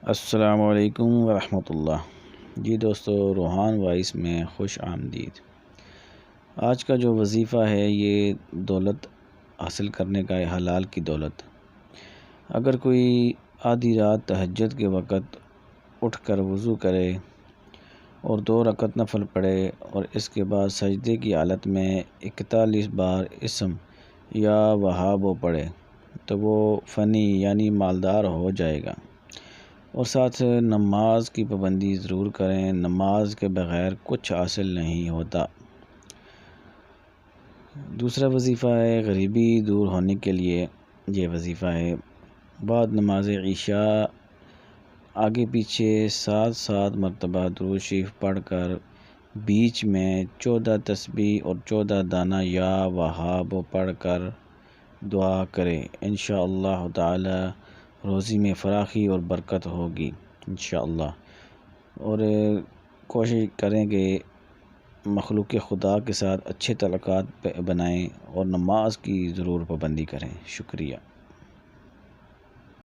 السلام علیکم ورحمۃ اللہ۔ جی دوستو، روحان وائس میں خوش آمدید۔ آج کا جو وظیفہ ہے یہ دولت حاصل کرنے کا ہے، حلال کی دولت۔ اگر کوئی آدھی رات تہجد کے وقت اٹھ کر وضو کرے اور 2 رکعت نفل پڑھے اور اس کے بعد سجدے کی حالت میں 41 بار اسم یا وہاب پڑھے تو وہ فنی یعنی مالدار ہو جائے گا۔ اور ساتھ نماز کی پابندی ضرور کریں، نماز کے بغیر کچھ حاصل نہیں ہوتا۔ دوسرا وظیفہ ہے غریبی دور ہونے کے لیے، یہ وظیفہ ہے بعد نماز عشاء آگے پیچھے 7 مرتبہ درود شریف پڑھ کر بیچ میں 14 تسبیح اور 14 دانہ یا وہاب پڑھ کر دعا کرے۔ انشاءاللہ تعالی روزی میں فراخی اور برکت ہوگی انشاءاللہ۔ اور کوشش کریں کہ مخلوق خدا کے ساتھ اچھے تعلقات بنائیں اور نماز کی ضرور پابندی کریں۔ شکریہ۔